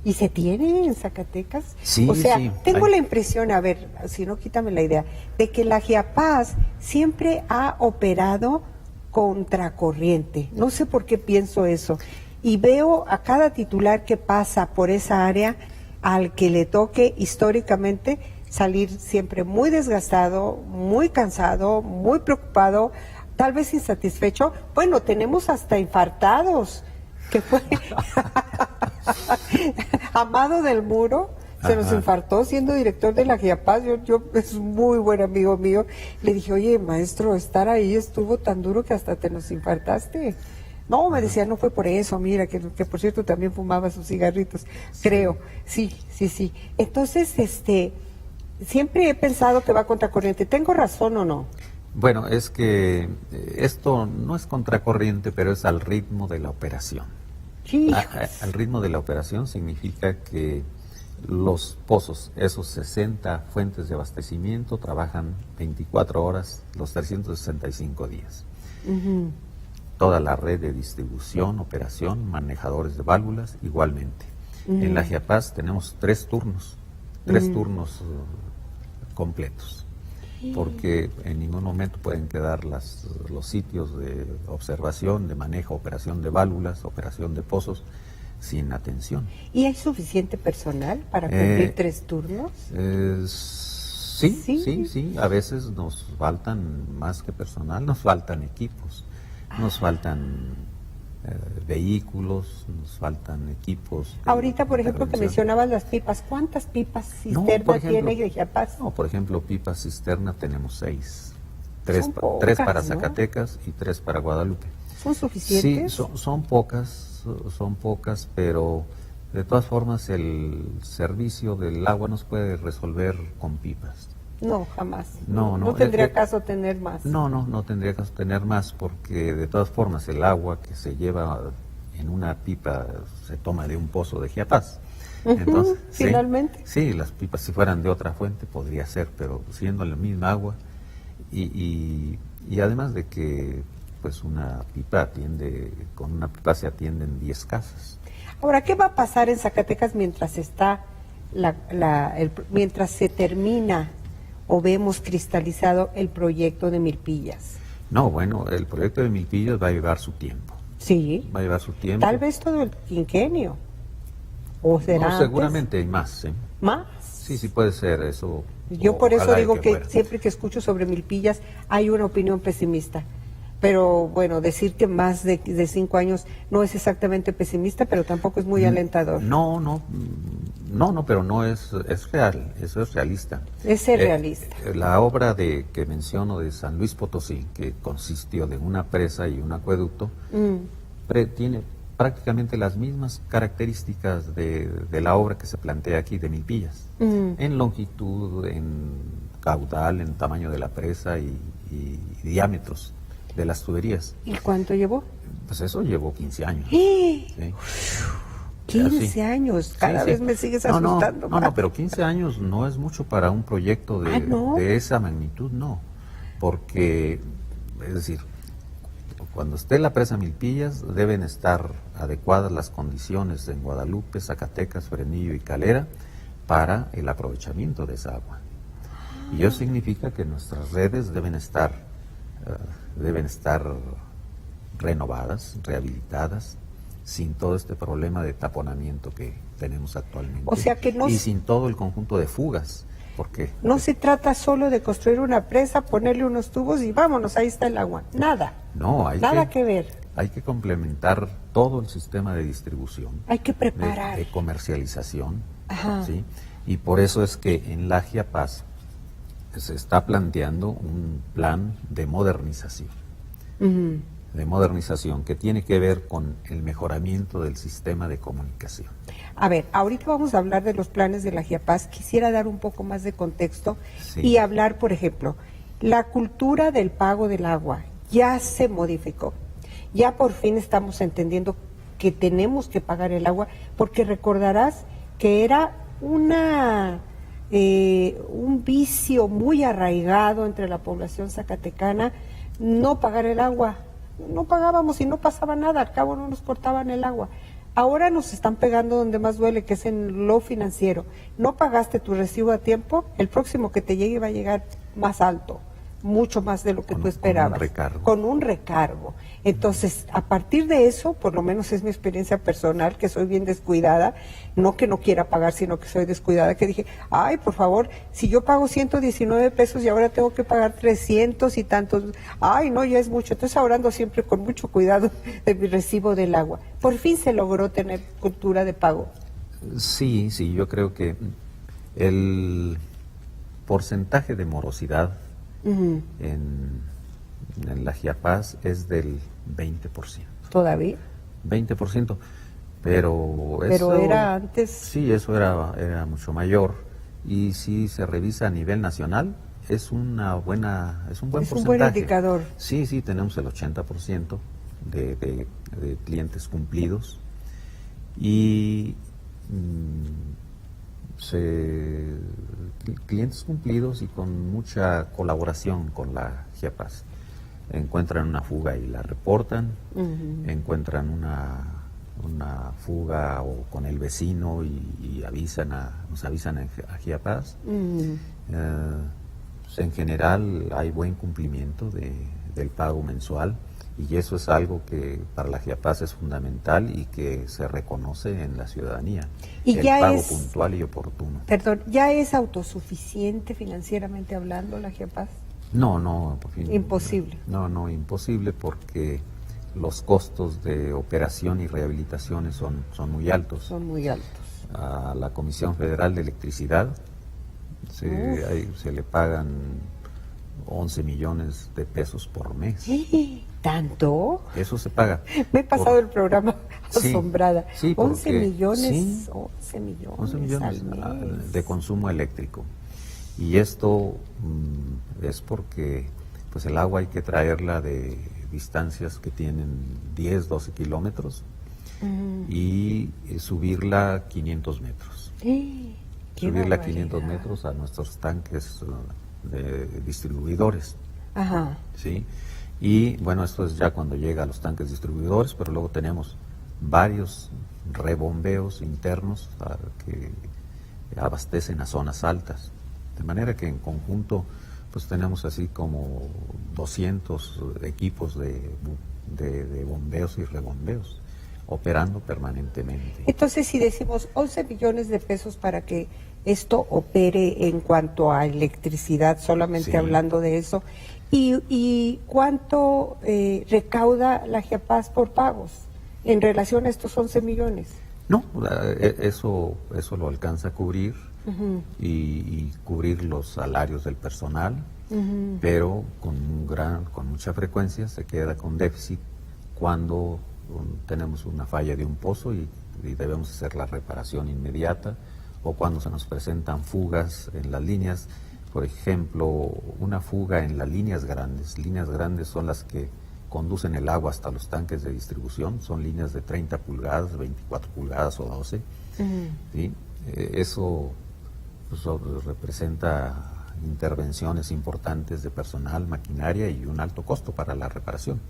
¿Y se tiene en Zacatecas? Sí, o sea, sí, tengo hay. la impresión, a ver, si no quítame la idea, de que la Giapaz siempre ha operado contracorriente. No sé por qué pienso eso. Y veo a cada titular que pasa por esa área, al que le toque históricamente salir siempre muy desgastado, muy cansado, muy preocupado, tal vez insatisfecho. Bueno, tenemos hasta infartados, que fue Amado del Muro, se nos infartó siendo director de la Giapaz. Yo es un muy buen amigo mío. Le dije, oye, maestro, estar ahí estuvo tan duro que hasta te nos infartaste. No, me decía, no fue por eso, mira, que por cierto también fumaba sus cigarritos, creo. Sí. Entonces, siempre he pensado que va contracorriente. ¿Tengo razón o no? Bueno, es que esto no es contracorriente, pero es al ritmo de la operación. Sí. Al ritmo de la operación significa que los pozos, esos 60 fuentes de abastecimiento, trabajan 24 horas los 365 días. Uh-huh. Toda la red de distribución, operación, manejadores de válvulas, igualmente. En la Giapaz tenemos 3 turnos completos, porque en ningún momento pueden quedar los sitios de observación, de manejo, operación de válvulas, operación de pozos, sin atención. ¿Y hay suficiente personal para cumplir 3 turnos? Sí, a veces nos faltan más que personal, nos faltan equipos, nos faltan vehículos, nos faltan equipos. Ahorita, por ejemplo, que mencionabas las pipas, ¿cuántas pipas cisterna tiene Giapaz? No, por ejemplo, pipas cisterna tenemos 6. 3 para Zacatecas, ¿no? Y 3 para Guadalupe. ¿Son suficientes? Sí, son pocas, pero de todas formas el servicio del agua no se puede resolver con pipas. No, jamás. No tendría caso tener más. No tendría caso tener más, porque de todas formas el agua que se lleva en una pipa se toma de un pozo de Giapaz. Entonces, finalmente. Sí, las pipas si fueran de otra fuente podría ser, pero siendo la misma agua y además de que pues con una pipa se atienden 10 casas. Ahora, ¿qué va a pasar en Zacatecas mientras está mientras se termina o vemos cristalizado el proyecto de Milpillas? No, bueno, el proyecto de Milpillas va a llevar su tiempo. Sí. Va a llevar su tiempo. Tal vez todo el quinquenio. ¿O será No, seguramente hay más, ¿eh? ¿Más? Sí, puede ser eso. Yo por eso digo que fuera. siempre que escucho sobre Milpillas hay una opinión pesimista. Pero bueno, decir que más de 5 años no es exactamente pesimista, pero tampoco es muy alentador. No, pero no es real, eso es realista. Es ser realista. La obra que menciono de San Luis Potosí, que consistió de una presa y un acueducto, tiene prácticamente las mismas características de la obra que se plantea aquí de Milpillas, en longitud, en caudal, en tamaño de la presa y diámetros de las tuberías. ¿Y cuánto llevó? Pues eso llevó 15 años. ¿Sí? 15 Sí. años, cada vez me sigues asustando. No, pero 15 años no es mucho para un proyecto ¿no? de esa magnitud, no, porque, es decir, Cuando esté la presa Milpillas, deben estar adecuadas las condiciones en Guadalupe, Zacatecas, Fresnillo y Calera para el aprovechamiento de esa agua. Y eso significa que nuestras redes deben estar renovadas, rehabilitadas, sin todo este problema de taponamiento que tenemos actualmente. O sea que no, y sin todo el conjunto de fugas, porque no se trata solo de construir una presa, ponerle unos tubos y vámonos, ahí está el agua. Nada. no, hay Nada que ver. Hay que complementar todo el sistema de distribución, Hay que preparar. de comercialización, Ajá. ¿sí? Y por eso es que en la Giapaz se está planteando un plan de modernización. Ujú. De modernización que tiene que ver con el mejoramiento del sistema de comunicación. A ver, ahorita vamos a hablar de los planes de la Giapaz. Quisiera dar un poco más de contexto Sí. y hablar, por ejemplo, la cultura del pago del agua ya se modificó. Ya por fin estamos entendiendo que tenemos que pagar el agua, porque recordarás que era un vicio muy arraigado entre la población zacatecana no pagar el agua. No pagábamos y no pasaba nada, al cabo no nos cortaban el agua. Ahora nos están pegando donde más duele, que es en lo financiero. No pagaste tu recibo a tiempo, el próximo que te llegue va a llegar más alto, mucho más de lo que tú esperabas. Con un recargo. Entonces, a partir de eso, por lo menos es mi experiencia personal, que soy bien descuidada, no que no quiera pagar, sino que soy descuidada, que dije, ay, por favor, si yo pago 119 pesos y ahora tengo que pagar 300 y tantos, ay, no, ya es mucho. Entonces, ahora ando siempre con mucho cuidado de mi recibo del agua. Por fin se logró tener cultura de pago. Sí, yo creo que el porcentaje de morosidad Ujú. en la Giapaz es del 20%. ¿Todavía? 20%, pero Pero eso, era antes. Sí, eso era mucho mayor. Y si se revisa a nivel nacional, es un buen porcentaje. Un buen indicador. Sí, tenemos el 80% de clientes cumplidos. Y clientes cumplidos y con mucha colaboración con la Giapaz. Encuentran una fuga y la reportan, Ujú. encuentran una fuga o con el vecino y nos avisan a Giapaz. Ujú. Pues en general hay buen cumplimiento del pago mensual y eso es algo que para la Giapaz es fundamental y que se reconoce en la ciudadanía. Y el ya pago es- puntual y oportuno. Perdón, ¿ya es autosuficiente financieramente hablando la Giapaz? No, por fin, Imposible. No, imposible porque los costos de operación y rehabilitaciones son muy altos. Son muy altos. A la Comisión Federal de Electricidad se le pagan 11 millones de pesos por mes. ¿Sí? ¿Tanto? Eso se paga. Me he pasado el programa Sí, asombrada. sí, 11 porque- millones, sí, 11 millones, 11 millones al mes. de consumo eléctrico. Y esto es porque pues el agua hay que traerla de distancias que tienen 10, 12 kilómetros Ujú. y subirla 500 metros. Sí, qué Subirla barbaridad. 500 metros a nuestros tanques de distribuidores, Ajá. ¿sí? Y bueno, esto es ya cuando llega a los tanques distribuidores, pero luego tenemos varios rebombeos internos que abastecen a zonas altas. De manera que en conjunto pues tenemos así como 200 equipos de bombeos y rebombeos operando permanentemente. Entonces, si decimos 11 millones de pesos para que esto opere en cuanto a electricidad, solamente Sí. hablando de eso, ¿y cuánto recauda la Giapaz por pagos en relación a estos 11 millones? No, eso lo alcanza a cubrir Ujú, y cubrir los salarios del personal, ujú. pero con mucha frecuencia se queda con déficit cuando tenemos una falla de un pozo y debemos hacer la reparación inmediata, o cuando se nos presentan fugas en las líneas. Por ejemplo, una fuga en las líneas grandes. Líneas grandes son las que conducen el agua hasta los tanques de distribución, son líneas de 30 pulgadas, 24 pulgadas o 12. Ujú. ¿Sí? Eso pues, representa intervenciones importantes de personal, maquinaria y un alto costo para la reparación.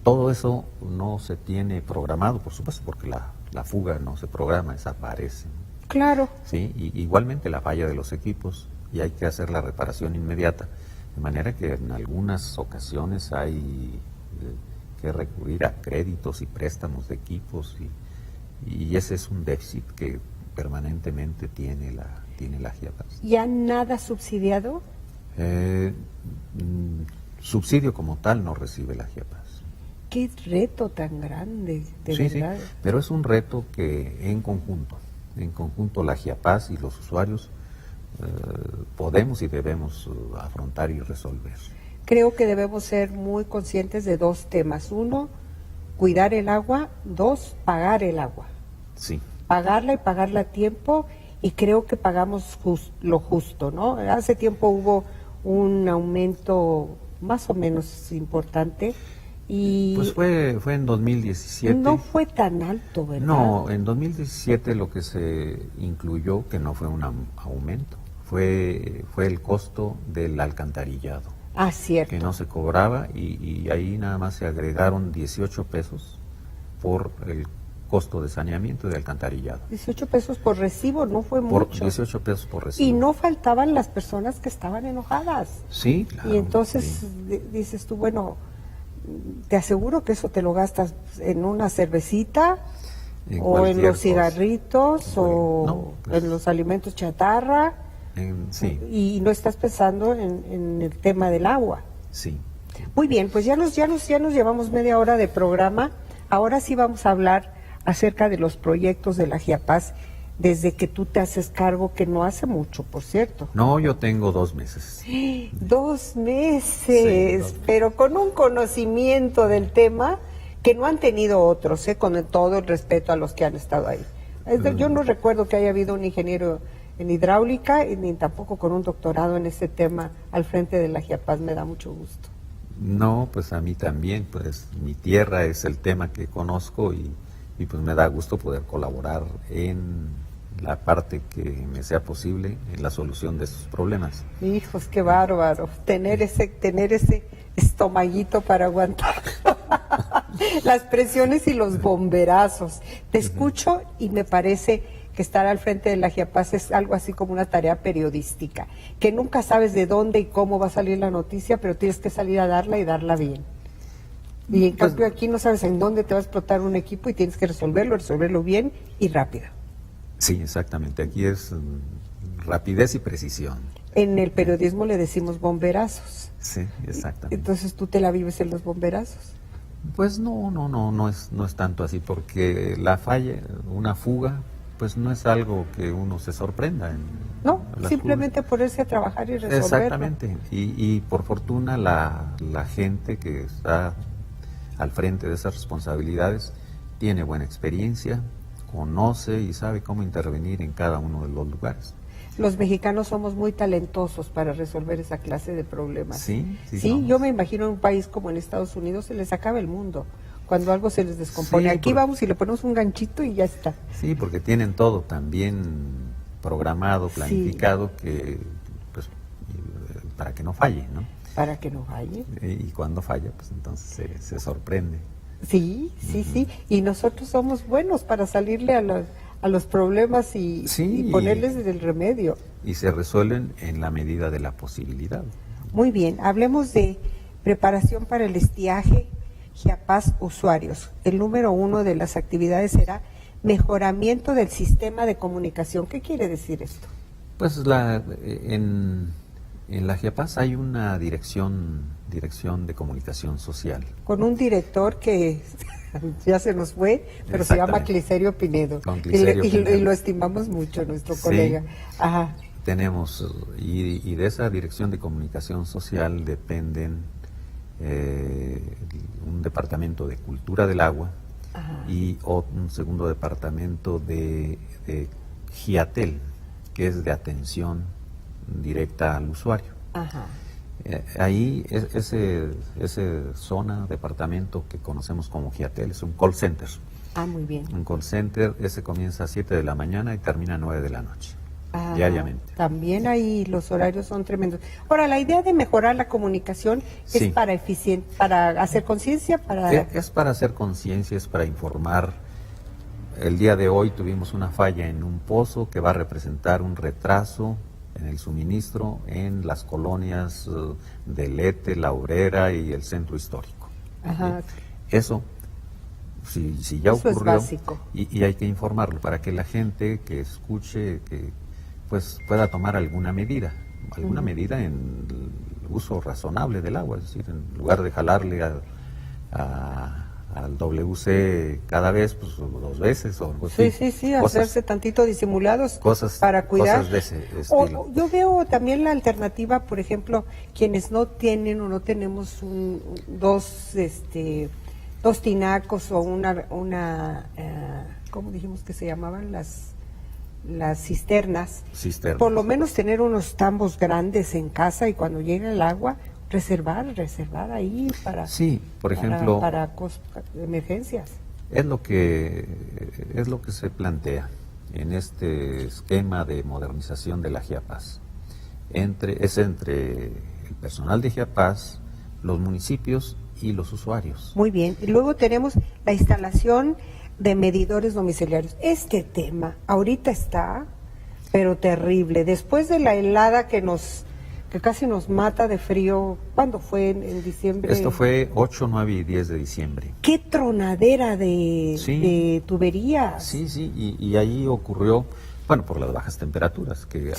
Todo eso no se tiene programado, por supuesto, porque la fuga no se programa, desaparece. Claro. Sí, y igualmente la falla de los equipos, y hay que hacer la reparación inmediata. De manera que en algunas ocasiones hay que recurrir a créditos y préstamos de equipos, y ese es un déficit que permanentemente tiene la Chiapas. ¿Ya nada subsidiado? Subsidio como tal no recibe la Chiapas. Qué reto tan grande, de Sí, verdad. sí, pero es un reto que en conjunto la Chiapas y los usuarios podemos y debemos afrontar y resolver. Creo que debemos ser muy conscientes de dos temas. Uno, cuidar el agua. Dos, pagar el agua. Sí. Pagarla y pagarla a tiempo, y creo que pagamos lo justo, ¿no? Hace tiempo hubo un aumento más o menos importante y... Pues fue en 2017. No fue tan alto, ¿verdad? No, en 2017 lo que se incluyó, que no fue un aumento, fue el costo del alcantarillado. Ah, cierto. Que no se cobraba, y ahí nada más se agregaron 18 pesos por el costo de saneamiento y de alcantarillado. 18 pesos por recibo, no fue mucho. 18 pesos por recibo. Y no faltaban las personas que estaban enojadas. Sí, claro. Y entonces sí. Dices tú, bueno, te aseguro que eso te lo gastas en una cervecita, o en los cigarritos, o no, pues, en los alimentos chatarra, sí. y no estás pensando en el tema del agua. Sí. Muy bien, pues ya nos llevamos media hora de programa. Ahora sí vamos a hablar acerca de los proyectos de la Chiapas desde que tú te haces cargo, que no hace mucho, por cierto. No, yo tengo 2 meses. 2 meses, Sí, 2 meses. pero con un conocimiento del tema que no han tenido otros, con todo el respeto a los que han estado ahí. Yo no recuerdo que haya habido un ingeniero en hidráulica, ni tampoco con un doctorado en este tema al frente de la Chiapas. Me da mucho gusto. No, pues a mí también, pues mi tierra es el tema que conozco, y pues me da gusto poder colaborar en la parte que me sea posible en la solución de estos problemas. Hijos, qué bárbaro, tener ese estomaguito para aguantar las presiones y los bomberazos. Te escucho y me parece que estar al frente de la Chiapas es algo así como una tarea periodística, que nunca sabes de dónde y cómo va a salir la noticia, pero tienes que salir a darla y darla bien. Y en cambio aquí no sabes en dónde te va a explotar un equipo y tienes que resolverlo bien y rápido. Sí, exactamente. Aquí es rapidez y precisión. En el periodismo le decimos bomberazos. Sí, exactamente. Entonces tú te la vives en los bomberazos. Pues no es tanto así, porque una fuga, pues no es algo que uno se sorprenda. No, simplemente ponerse a trabajar y resolverlo. Exactamente. Y por fortuna la gente que está al frente de esas responsabilidades tiene buena experiencia, conoce y sabe cómo intervenir en cada uno de los lugares. Los mexicanos somos muy talentosos para resolver esa clase de problemas. Sí, yo me imagino en un país como en Estados Unidos se les acaba el mundo cuando algo se les descompone. Sí, aquí vamos y le ponemos un ganchito y ya está. Sí, porque tienen todo tan programado, planificado, que pues para que no falle, ¿no? Para que no falle. Y cuando falla, pues entonces se sorprende. Sí. Y nosotros somos buenos para salirle a los problemas y ponerles el remedio. Y se resuelven en la medida de la posibilidad. Muy bien, hablemos de preparación para el estiaje. Chiapas usuarios. El número 1 de las actividades será mejoramiento del sistema de comunicación. ¿Qué quiere decir esto? Pues en la Chiapas hay una dirección de comunicación social. Con un director que ya se nos fue, pero se llama Clicerio Pinedo. Y lo estimamos mucho, nuestro colega. Ajá. Tenemos, y de esa dirección de comunicación social dependen un departamento de cultura del agua. Ajá. Y un segundo departamento de GIATEL, que es de atención directa al usuario. Ajá. Ahí, ese departamento que conocemos como GIATEL, es un call center. Ah, muy bien. Un call center, ese comienza a 7 de la mañana y termina a 9 de la noche. diariamente. También ahí los horarios son tremendos. Ahora, la idea de mejorar la comunicación Sí. es para hacer conciencia, Es para hacer conciencia, es para informar. El día de hoy tuvimos una falla en un pozo que va a representar un retraso en el suministro en las colonias de Lete, La Obrera y el centro histórico. Ajá. Eso, si ya Eso es ocurrió, básico. y hay que informarlo para que la gente que escuche, que pues pueda tomar alguna medida en el uso razonable del agua, es decir, en lugar de jalarle al WC cada vez, pues 2 veces o algo así. Sí, hacerse tantito disimulados cosas, para cuidar. cosas de ese estilo. Yo veo también la alternativa, por ejemplo, quienes no tienen o no tenemos dos tinacos o una ¿cómo dijimos que se llamaban las cisternas? Por lo menos tener unos tambos grandes en casa y cuando llegue el agua reservar ahí para por ejemplo, para emergencias. es lo que se plantea en este esquema de modernización de la GIAPAS. Entre el personal de GIAPAS, los municipios y los usuarios. Muy bien. Y luego tenemos la instalación de medidores domiciliarios. Este tema ahorita está, pero terrible. Después de la helada que casi nos mata de frío, ¿cuándo fue? ¿En diciembre? Esto fue 8, 9 y 10 de diciembre. ¡Qué tronadera de tuberías! Sí, y ahí ocurrió, bueno, por las bajas temperaturas, que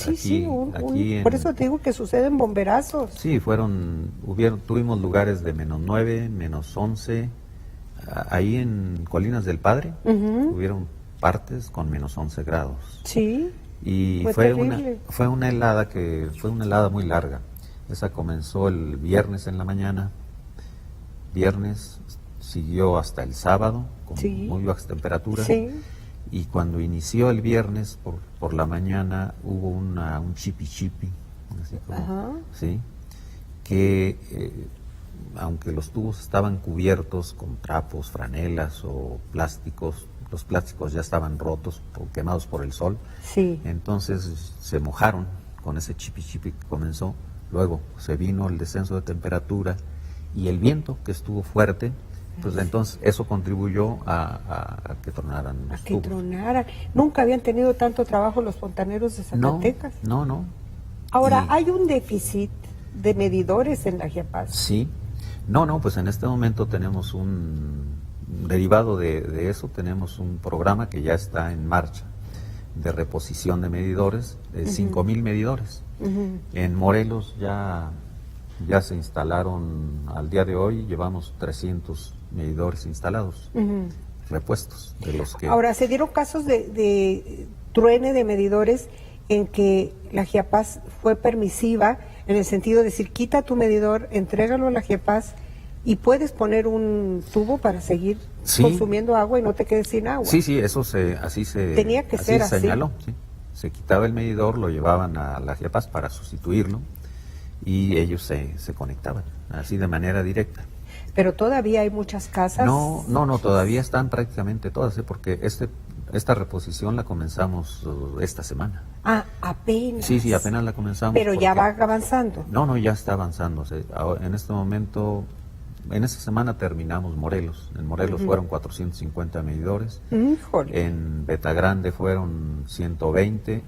por eso te digo que suceden bomberazos. Sí, tuvimos lugares de -9, -11, ahí en Colinas del Padre, hubieron partes con -11 grados. Sí. Y fue una helada muy larga. Esa comenzó el viernes en la mañana, siguió hasta el sábado con muy bajas temperaturas. Sí. Y cuando inició el viernes por la mañana hubo un chipi, así como, ¿sí? Que aunque los tubos estaban cubiertos con trapos, franelas o plásticos, los plásticos ya estaban rotos o quemados por el sol. Sí. Entonces se mojaron con ese chipi que comenzó. Luego se vino el descenso de temperatura y el viento que estuvo fuerte. Pues entonces eso contribuyó a que tronaran los tubos. Nunca habían tenido tanto trabajo los fontaneros de Zacatecas. No. Ahora, ¿hay un déficit de medidores en la GIAPAS? Sí. No, pues en este momento tenemos derivado de eso, tenemos un programa que ya está en marcha de reposición de medidores, de 5,000 medidores. En Morelos ya se instalaron, al día de hoy llevamos 300 medidores instalados, repuestos de los que... Ahora, se dieron casos de truene de medidores en que la GIAPAS fue permisiva en el sentido de decir, quita tu medidor, entrégalo a la GIAPAS y puedes poner un tubo para seguir consumiendo agua y no te quedes sin agua. Sí, eso tenía que ser así. Señaló, sí. Se quitaba el medidor, lo llevaban a la GIAPAS para sustituirlo y ellos se conectaban así de manera directa. Pero todavía hay muchas casas. No, todavía están prácticamente todas, porque esta reposición la comenzamos esta semana. Apenas. Sí, apenas la comenzamos. Pero ya va avanzando. No, ya está avanzando. En este momento, en esta semana terminamos Morelos. En Morelos fueron 450 medidores. Híjole. En Betagrande fueron 120.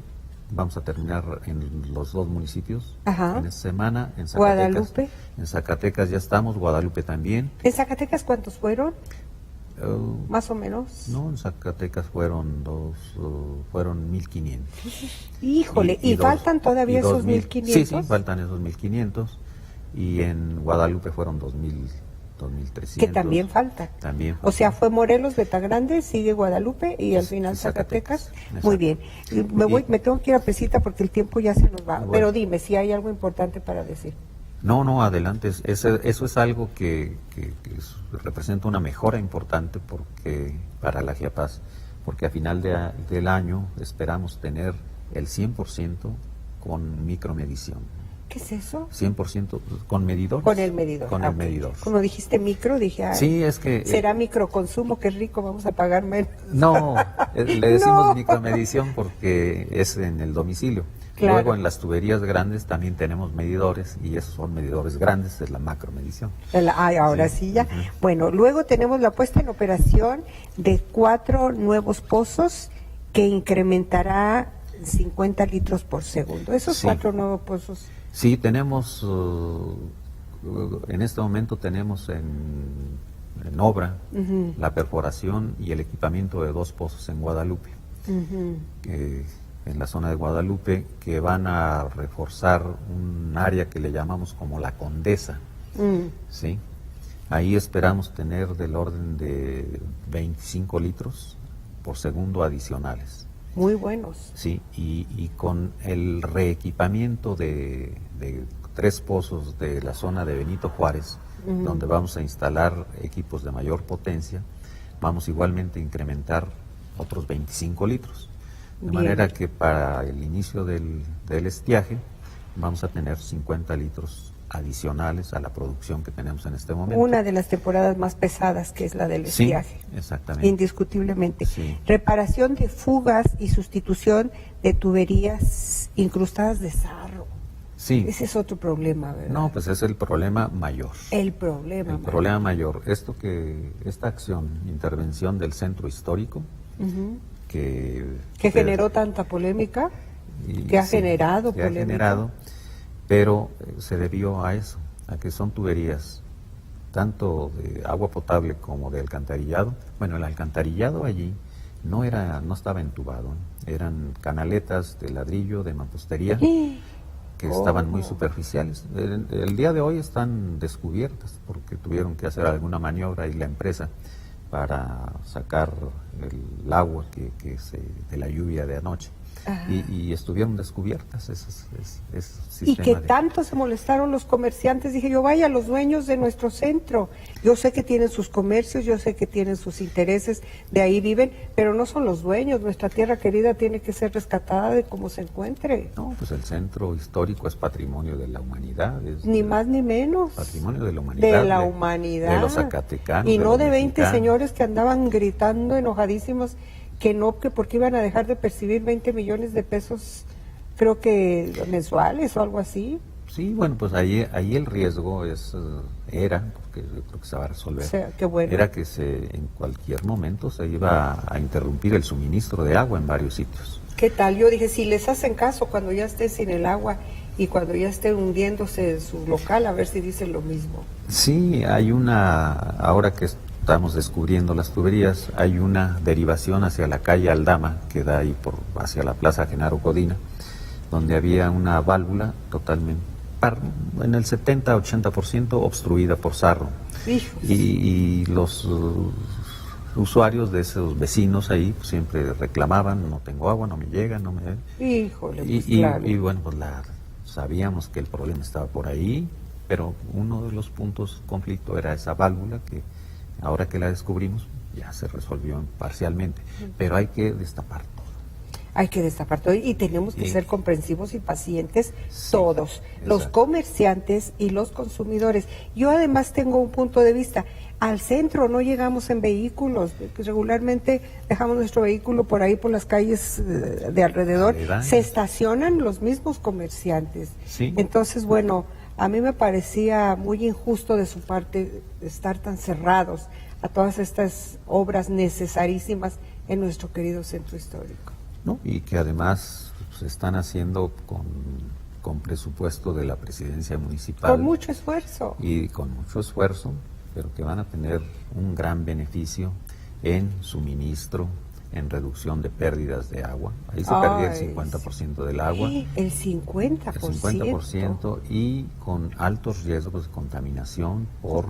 Vamos a terminar en los 2 municipios en esta semana. En Zacatecas, Guadalupe. En Zacatecas ya estamos, Guadalupe también. ¿En Zacatecas cuántos fueron? Más o menos. No, en Zacatecas fueron 1,500. Híjole, ¿y faltan todavía esos 1,500? Sí, faltan esos 1,500. Y en Guadalupe fueron 2,300. Que también faltan. O sea, fue Morelos, Betagrande, sigue Guadalupe y al final Zacatecas. Muy bien. Me tengo que ir a Pesita porque el tiempo ya se nos va. Bueno. Pero dime si hay algo importante para decir. No, adelante. Eso es algo que representa una mejora importante para la GIAPAS, porque a final del año esperamos tener el 100% con micromedición. ¿Qué es eso? 100% con medidores. Con el medidor. Con el medidor. Como dijiste micro, dije, ay, Sí, es que... será microconsumo, qué rico, vamos a pagar menos. No, le decimos No. micromedición porque es en el domicilio. Claro. Luego en las tuberías grandes también tenemos medidores y esos son medidores grandes, es la macromedición. Ay, ahora sí, ya. Ujú. Bueno, luego tenemos la puesta en operación de 4 nuevos pozos que incrementará 50 litros por segundo. Esos Sí. 4 nuevos pozos. Sí, tenemos, en este momento tenemos en obra Ujú, la perforación y el equipamiento de 2 pozos en Guadalupe, ujú. en la zona de Guadalupe, que van a reforzar un área que le llamamos como la Condesa, Mm. ¿sí? Ahí esperamos tener del orden de 25 litros por segundo adicionales. Muy buenos. Sí, y con el reequipamiento de 3 pozos de la zona de Benito Juárez, Ujú. donde vamos a instalar equipos de mayor potencia, vamos igualmente a incrementar otros 25 litros. De Bien. manera que para el inicio del estiaje vamos a tener 50 litros adicionales a la producción que tenemos en este momento. Una de las temporadas más pesadas, que es la del Sí, estiaje. exactamente. Indiscutiblemente. Sí. Reparación de fugas y sustitución de tuberías incrustadas de sarro. Sí. Ese es otro problema, ¿verdad? No, pues es el problema mayor. El problema. El problema mayor, esta acción, intervención del centro histórico, Ujú. que Generó tanta polémica, y- que ha sí, generado que ha polémica. generado, pero se debió a eso, a que son tuberías tanto de agua potable como de alcantarillado. Bueno, el alcantarillado allí no estaba entubado, eran canaletas de ladrillo, de mampostería, que estaban muy superficiales. El día de hoy están descubiertas porque tuvieron que hacer alguna maniobra y la empresa para sacar el agua de la lluvia de anoche. Ajá. Y estuvieron descubiertas esos Y que sistemas de... tanto se molestaron los comerciantes, dije yo, vaya, los dueños de nuestro centro, yo sé que tienen sus comercios, yo sé que tienen sus intereses, de ahí viven, pero no son los dueños, nuestra tierra querida tiene que ser rescatada de como se encuentre, No, pues el centro histórico es patrimonio de la humanidad. Es ni más ni menos. patrimonio de la humanidad. De la humanidad. De los zacatecanos. Y no los de 20 mexicanos. señores que andaban gritando enojadísimos que no, que porque iban a dejar de percibir 20 millones de pesos, creo que mensuales o algo así. Sí, bueno, pues ahí el riesgo era, porque yo creo que se va a resolver, O sea, qué bueno. era que en cualquier momento se iba a interrumpir el suministro de agua en varios sitios. ¿Qué tal? Yo dije, si les hacen caso cuando ya esté sin el agua y cuando ya esté hundiéndose su local, a ver si dicen lo mismo. Sí, ahora que estamos descubriendo las tuberías, hay una derivación hacia la calle Aldama, que da ahí hacia la Plaza Genaro Codina, donde había una válvula totalmente, en el 70-80% obstruida por sarro. Hijos. Y los usuarios de esos vecinos ahí pues, siempre reclamaban, no tengo agua, no me llega, no me... Híjole, pues, Y claro. bueno, pues sabíamos que el problema estaba por ahí, pero uno de los puntos de conflicto era esa válvula que ahora que la descubrimos ya se resolvió parcialmente, pero hay que destapar todo. Hay que destapar todo y tenemos que Sí. ser comprensivos y pacientes Sí, todos, los exacto. comerciantes y los consumidores. Yo además tengo un punto de vista. Al centro no llegamos en vehículos, regularmente dejamos nuestro vehículo por ahí por las calles de alrededor, Aledañas. se estacionan los mismos comerciantes. Sí. Entonces, bueno, a mí me parecía muy injusto de su parte estar tan cerrados a todas estas obras necesarísimas en nuestro querido centro histórico. ¿No? Y que además se están haciendo con presupuesto de la presidencia municipal. Con mucho esfuerzo. Y con mucho esfuerzo, pero que van a tener un gran beneficio en suministro, en reducción de pérdidas de agua. Ahí se perdía Ay, el 50% del agua. Sí, el 50%. El 50% y con altos riesgos de contaminación por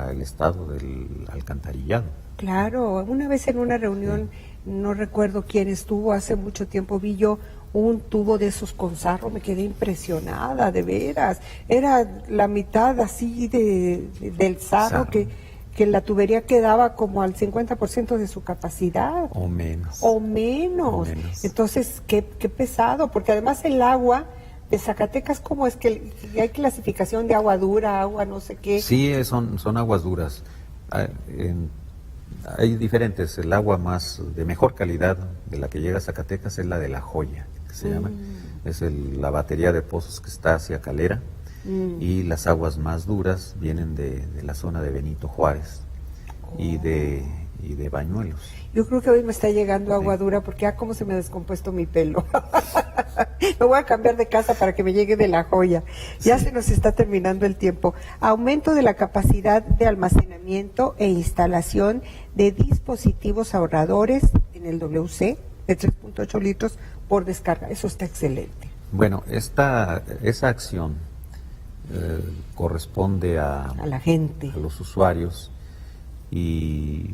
el estado del alcantarillado. Claro, una vez en una reunión, no recuerdo quién estuvo, hace mucho tiempo vi yo un tubo de esos con sarro, me quedé impresionada, de veras. Era la mitad así del sarro. Que la tubería quedaba como al 50% de su capacidad. O menos. O menos. O menos. Entonces, qué pesado, porque además el agua de Zacatecas, ¿cómo es que hay clasificación de agua dura, agua no sé qué? Sí, son aguas duras. Hay diferentes. El agua más de mejor calidad de la que llega a Zacatecas es la de La Joya, que se llama. Es la batería de pozos que está hacia Calera. Y las aguas más duras vienen de la zona de Benito Juárez y de Bañuelos. Yo creo que hoy me está llegando agua dura porque cómo se me ha descompuesto mi pelo. Me voy a cambiar de casa para que me llegue de La Joya. Ya se nos está terminando el tiempo. Aumento de la capacidad de almacenamiento e instalación de dispositivos ahorradores en el WC de 3.8 litros por descarga. Eso está excelente. Bueno, esa acción corresponde a la gente, a los usuarios, y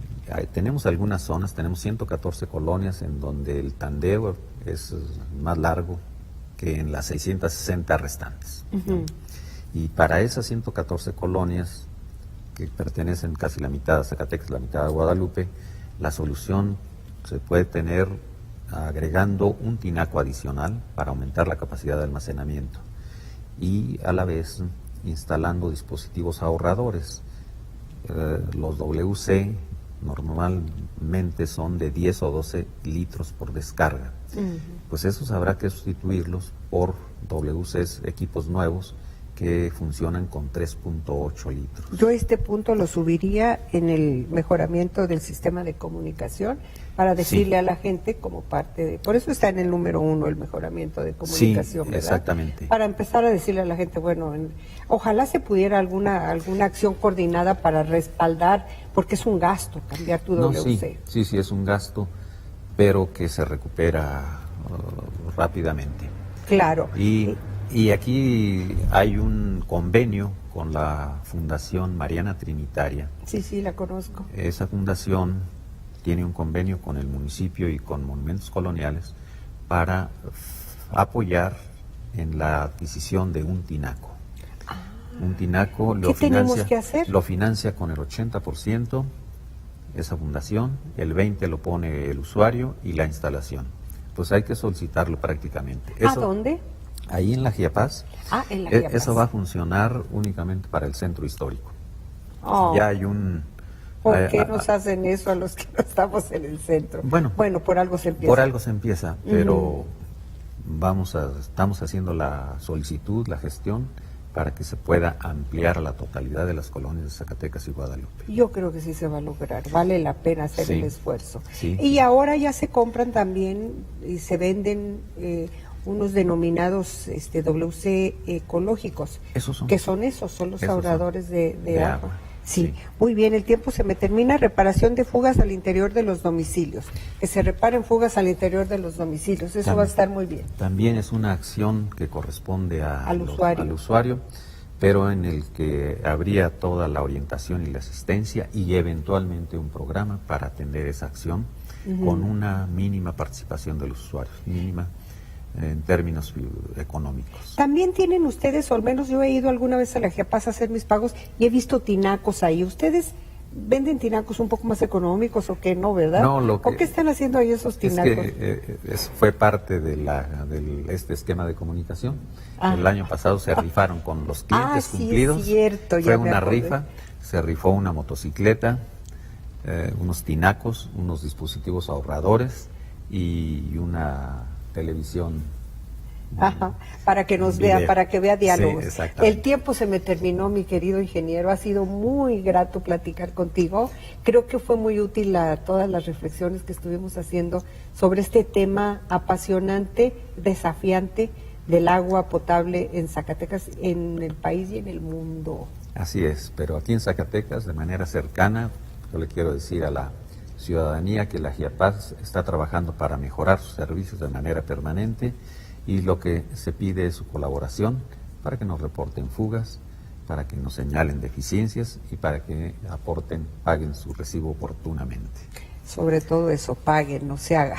tenemos algunas zonas, tenemos 114 colonias en donde el tandeo es más largo que en las 660 restantes. Y para esas 114 colonias, que pertenecen casi la mitad a Zacatecas, la mitad a Guadalupe, la solución se puede tener agregando un tinaco adicional para aumentar la capacidad de almacenamiento y a la vez instalando dispositivos ahorradores. Los WC normalmente son de 10 o 12 litros por descarga. Pues esos habrá que sustituirlos por WCs, equipos nuevos que funcionan con 3.8 litros. Yo este punto lo subiría en el mejoramiento del sistema de comunicación para decirle a la gente como parte de... Por eso está en el número 1 el mejoramiento de comunicación, sí, ¿verdad? Exactamente. Para empezar a decirle a la gente, bueno, ojalá se pudiera alguna acción coordinada para respaldar, porque es un gasto cambiar tu WC. Sí, es un gasto, pero que se recupera rápidamente. Claro. Y aquí hay un convenio con la Fundación Mariana Trinitaria. Sí, la conozco. Esa fundación tiene un convenio con el municipio y con Monumentos Coloniales para apoyar en la adquisición de un tinaco. Un tinaco tenemos que hacer? Lo financia con el 80% esa fundación, el 20% lo pone el usuario y la instalación. Pues hay que solicitarlo prácticamente. ¿A dónde? Ahí en la Giapaz. En la Giapaz. Eso va a funcionar únicamente para el centro histórico. Oh. Ya hay un... ¿Por qué nos hacen eso a los que no estamos en el centro? Bueno, por algo se empieza. Por algo se empieza, pero estamos haciendo la solicitud, la gestión, para que se pueda ampliar a la totalidad de las colonias de Zacatecas y Guadalupe. Yo creo que sí se va a lograr, vale la pena hacer el esfuerzo. Sí. Y ahora ya se compran también y se venden unos denominados WC ecológicos. ¿Esos son? ¿Qué son esos? Son los ahorradores de agua. Sí, Sí, muy bien, el tiempo se me termina. Reparación de fugas al interior de los domicilios. Que se reparen fugas al interior de los domicilios, eso va a estar muy bien. También es una acción que corresponde al usuario, pero en el que habría toda la orientación y la asistencia y eventualmente un programa para atender esa acción con una mínima participación de los usuarios, mínima en términos económicos. También tienen ustedes, o al menos yo he ido alguna vez a la Giapaz a hacer mis pagos y he visto tinacos ahí. ¿Ustedes venden tinacos un poco más económicos o qué no, verdad? No, ¿O qué están haciendo ahí esos tinacos? Es que fue parte de este esquema de comunicación. El año pasado se rifaron con los clientes cumplidos. Es cierto, fue una rifa, se rifó una motocicleta, unos tinacos, unos dispositivos ahorradores y una televisión. Para que nos vea, para que vea diálogos. Sí, exactamente. El tiempo se me terminó, mi querido ingeniero. Ha sido muy grato platicar contigo. Creo que fue muy útil todas las reflexiones que estuvimos haciendo sobre este tema apasionante, desafiante del agua potable en Zacatecas, en el país y en el mundo. Así es, pero aquí en Zacatecas, de manera cercana, yo le quiero decir a la ciudadanía que la Giapaz está trabajando para mejorar sus servicios de manera permanente y lo que se pide es su colaboración para que nos reporten fugas, para que nos señalen deficiencias y para que paguen su recibo oportunamente. Sobre todo eso, paguen, no se haga.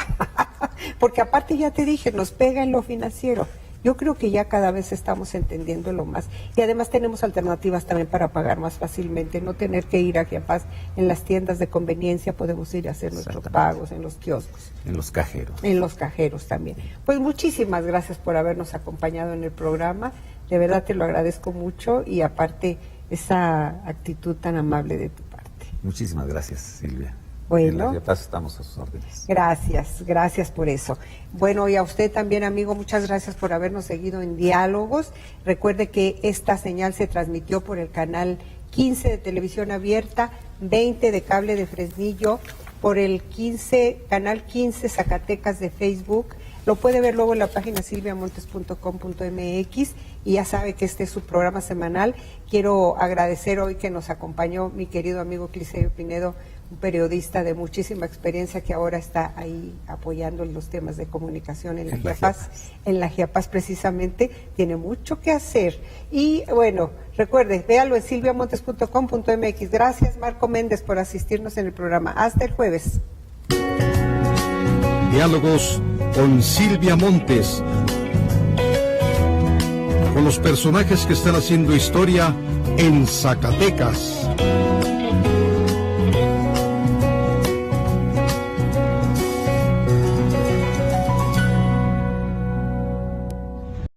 Porque aparte ya te dije, nos pega en lo financiero. Yo creo que ya cada vez estamos entendiéndolo más y además tenemos alternativas también para pagar más fácilmente, no tener que ir a Chiapas en las tiendas de conveniencia, podemos ir a hacer nuestros pagos en los kioscos. En los cajeros. En los cajeros también. Pues muchísimas gracias por habernos acompañado en el programa, de verdad te lo agradezco mucho y aparte esa actitud tan amable de tu parte. Muchísimas gracias, Silvia. Bueno. En la Chiapas estamos a sus órdenes. Gracias por eso. Bueno, y a usted también, amigo, muchas gracias por habernos seguido en Diálogos. Recuerde que esta señal se transmitió por el canal 15 de televisión abierta, 20 de cable de Fresnillo, por el canal 15 Zacatecas de Facebook. Lo puede ver luego en la página silviamontes.com.mx y ya sabe que este es su programa semanal. Quiero agradecer hoy que nos acompañó mi querido amigo Cliserio Pinedo, un periodista de muchísima experiencia que ahora está ahí apoyando en los temas de comunicación en la Chiapas. En la Chiapas precisamente tiene mucho que hacer. Y bueno, recuerde, véalo en silviamontes.com.mx. Gracias, Marco Méndez, por asistirnos en el programa. Hasta el jueves. Diálogos con Silvia Montes, con los personajes que están haciendo historia en Zacatecas.